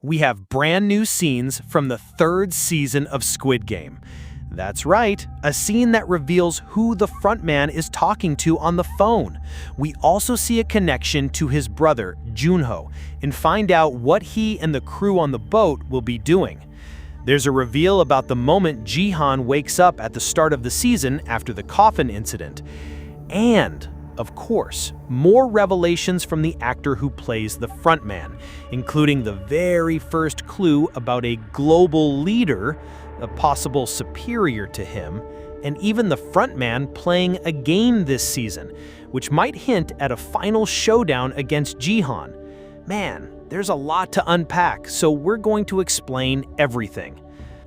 we have brand new scenes from the third season of Squid Game. That's right, a scene that reveals who the frontman is talking to on the phone. We also see a connection to his brother, Jun-ho, and find out what he and the crew on the boat will be doing. There's a reveal about the moment Gi-hun wakes up at the start of the season after the coffin incident. And, of course, more revelations from the actor who plays the frontman, including the very first clue about a global leader, a possible superior to him, and even the frontman playing a game this season, which might hint at a final showdown against Gi-hun. Man, there's a lot to unpack, so we're going to explain everything.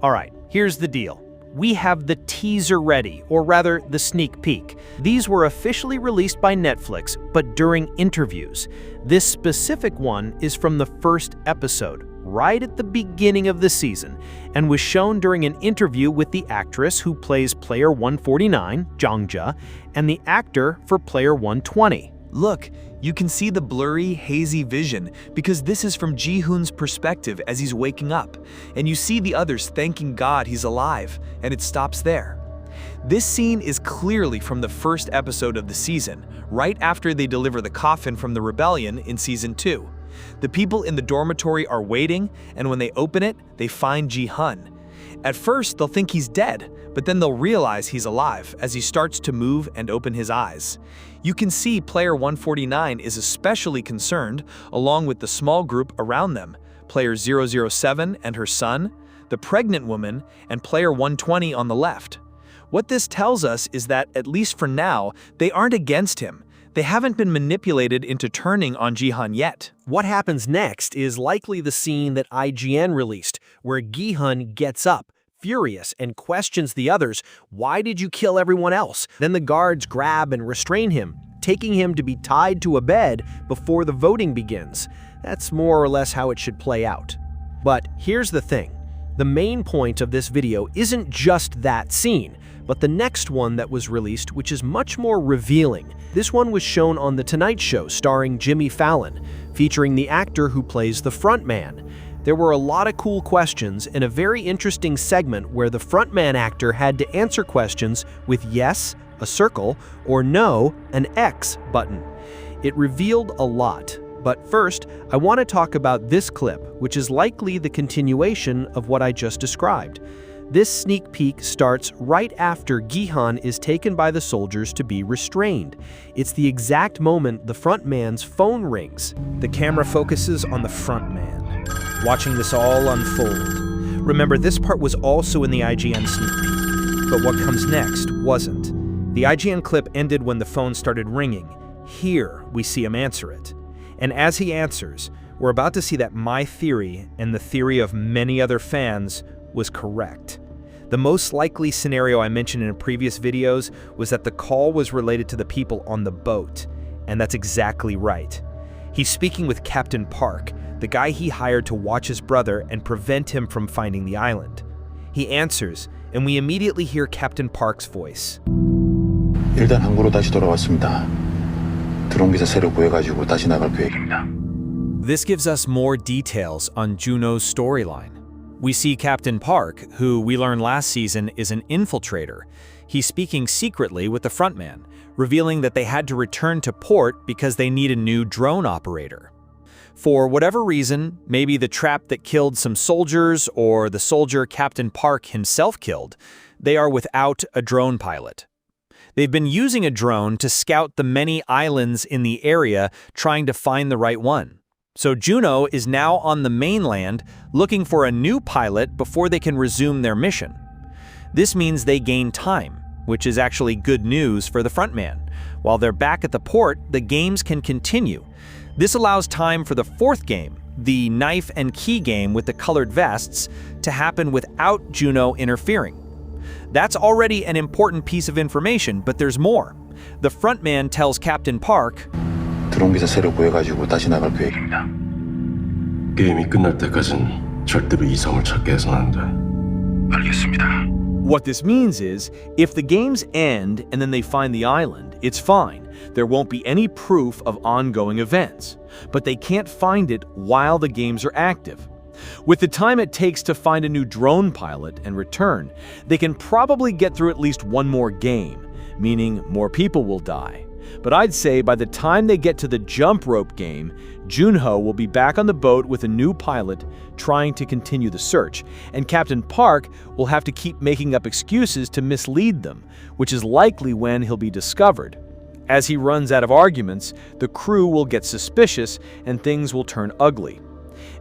Alright, here's the deal. We have the teaser ready, or rather, the sneak peek. These were officially released by Netflix, but during interviews. This specific one is from the first episode, right at the beginning of the season, and was shown during an interview with the actress who plays Player 149, Jang-ja, and the actor for Player 120. Look, you can see the blurry, hazy vision because this is from Gi-hun's perspective as he's waking up, and you see the others thanking God he's alive, and it stops there. This scene is clearly from the first episode of the season, right after they deliver the coffin from the rebellion in Season 2. The people in the dormitory are waiting, and when they open it, they find Gi-hun. At first, they'll think he's dead, but then they'll realize he's alive as he starts to move and open his eyes. You can see Player 149 is especially concerned, along with the small group around them, Player 007 and her son, the pregnant woman, and Player 120 on the left. What this tells us is that, at least for now, they aren't against him. They haven't been manipulated into turning on Gi-hun yet. What happens next is likely the scene that IGN released, where Gi-hun gets up, furious, and questions the others, "Why did you kill everyone else?" Then the guards grab and restrain him, taking him to be tied to a bed before the voting begins. That's more or less how it should play out. But here's the thing. The main point of this video isn't just that scene, but the next one that was released, which is much more revealing. This one was shown on The Tonight Show starring Jimmy Fallon, featuring the actor who plays the frontman. There were a lot of cool questions and a very interesting segment where the frontman actor had to answer questions with yes, a circle, or no, an X button. It revealed a lot. But first, I want to talk about this clip, which is likely the continuation of what I just described. This sneak peek starts right after Gi-hun is taken by the soldiers to be restrained. It's the exact moment the frontman's phone rings. The camera focuses on the frontman, watching this all unfold. Remember, this part was also in the IGN sneak peek, but what comes next wasn't. The IGN clip ended when the phone started ringing. Here, we see him answer it. And as he answers, we're about to see that my theory, and the theory of many other fans, was correct. The most likely scenario I mentioned in previous videos was that the call was related to the people on the boat, and that's exactly right. He's speaking with Captain Park, the guy he hired to watch his brother and prevent him from finding the island. He answers, and we immediately hear Captain Park's voice. 일단 항구로 다시 돌아왔습니다. 드론 기사 새로 구해가지고 다시 나갈 계획입니다. This gives us more details on Jun-ho's storyline. We see Captain Park, who we learned last season is an infiltrator. He's speaking secretly with the frontman, revealing that they had to return to port because they need a new drone operator. For whatever reason, maybe the trap that killed some soldiers or the soldier Captain Park himself killed, they are without a drone pilot. They've been using a drone to scout the many islands in the area, trying to find the right one. So Jun-ho is now on the mainland looking for a new pilot before they can resume their mission. This means they gain time, which is actually good news for the frontman. While they're back at the port, the games can continue. This allows time for the fourth game, the knife and key game with the colored vests, to happen without Jun-ho interfering. That's already an important piece of information, but there's more. The frontman tells Captain Park, 드론 기사 새로 구해가지고 다시 나갈 계획입니다. 게임이 끝날 때까진 절대로 이성을 찾게 해서는 안 돼. 알겠습니다. What this means is, if the games end and then they find the island, it's fine. There won't be any proof of ongoing events. But they can't find it while the games are active. With the time it takes to find a new drone pilot and return, they can probably get through at least one more game, meaning more people will die. But I'd say by the time they get to the jump rope game, Jun-ho will be back on the boat with a new pilot trying to continue the search, and Captain Park will have to keep making up excuses to mislead them, which is likely when he'll be discovered. As he runs out of arguments, the crew will get suspicious and things will turn ugly.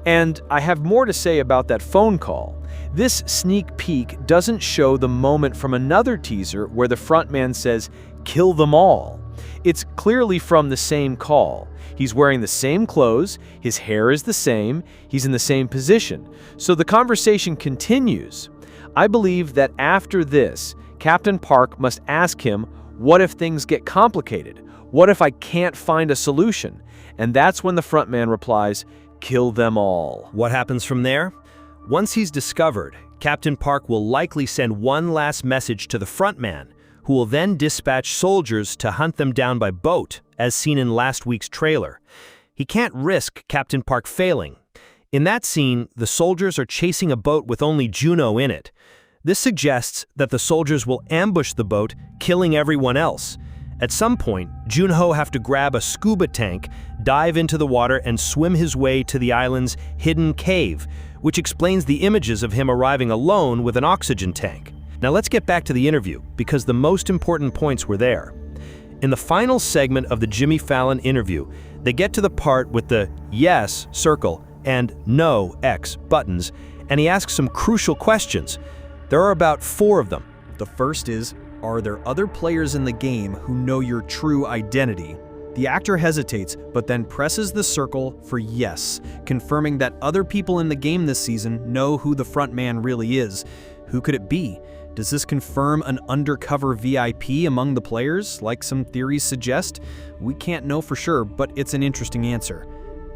And I have more to say about that phone call. This sneak peek doesn't show the moment from another teaser where the frontman says, "Kill them all." It's clearly from the same call. He's wearing the same clothes, his hair is the same, he's in the same position. So the conversation continues. I believe that after this, Captain Park must ask him, what if things get complicated? What if I can't find a solution? And that's when the frontman replies, "Kill them all." What happens from there? Once he's discovered, Captain Park will likely send one last message to the frontman, who will then dispatch soldiers to hunt them down by boat, as seen in last week's trailer. He can't risk Captain Park failing. In that scene, the soldiers are chasing a boat with only Jun-ho in it. This suggests that the soldiers will ambush the boat, killing everyone else. At some point, Jun-ho have to grab a scuba tank, dive into the water, and swim his way to the island's hidden cave, which explains the images of him arriving alone with an oxygen tank. Now let's get back to the interview, because the most important points were there. In the final segment of the Jimmy Fallon interview, they get to the part with the yes circle and no X buttons, and he asks some crucial questions. There are about 4 of them. The first is, are there other players in the game who know your true identity? The actor hesitates, but then presses the circle for yes, confirming that other people in the game this season know who the front man really is. Who could it be? Does this confirm an undercover VIP among the players, like some theories suggest? We can't know for sure, but it's an interesting answer.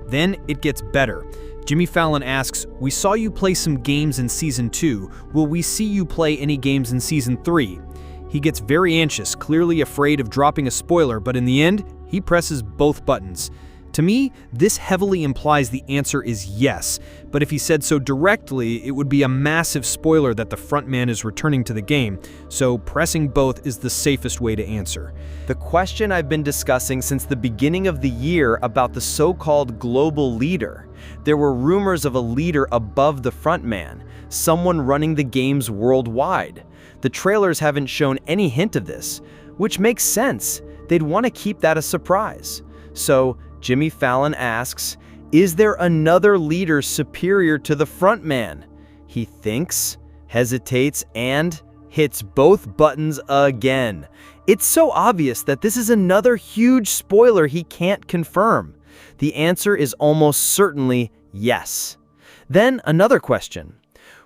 Then it gets better. Jimmy Fallon asks, "We saw you play some games in Season 2. Will we see you play any games in Season 3? He gets very anxious, clearly afraid of dropping a spoiler, but in the end, he presses both buttons. To me, this heavily implies the answer is yes, but if he said so directly, it would be a massive spoiler that the frontman is returning to the game, so pressing both is the safest way to answer. The question I've been discussing since the beginning of the year about the so-called global leader. There were rumors of a leader above the frontman, someone running the games worldwide. The trailers haven't shown any hint of this, which makes sense. They'd want to keep that a surprise. So, Jimmy Fallon asks, is there another leader superior to the frontman? He thinks, hesitates, and hits both buttons again. It's so obvious that this is another huge spoiler he can't confirm. The answer is almost certainly yes. Then another question.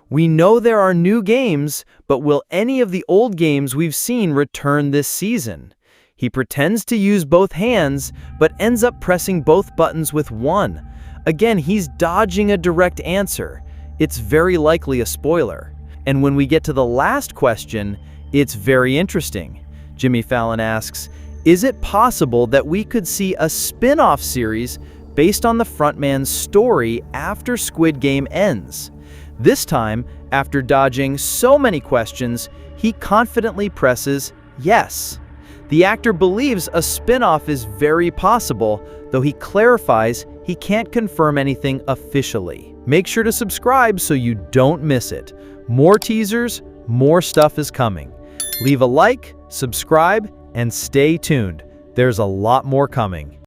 We know there are new games, but will any of the old games we've seen return this season? He pretends to use both hands, but ends up pressing both buttons with one. Again, he's dodging a direct answer. It's very likely a spoiler. And when we get to the last question, it's very interesting. Jimmy Fallon asks, is it possible that we could see a spin-off series based on the frontman's story after Squid Game ends? This time, after dodging so many questions, he confidently presses yes. The actor believes a spin-off is very possible, though he clarifies he can't confirm anything officially. Make sure to subscribe so you don't miss it. More teasers, more stuff is coming. Leave a like, subscribe, and stay tuned. There's a lot more coming.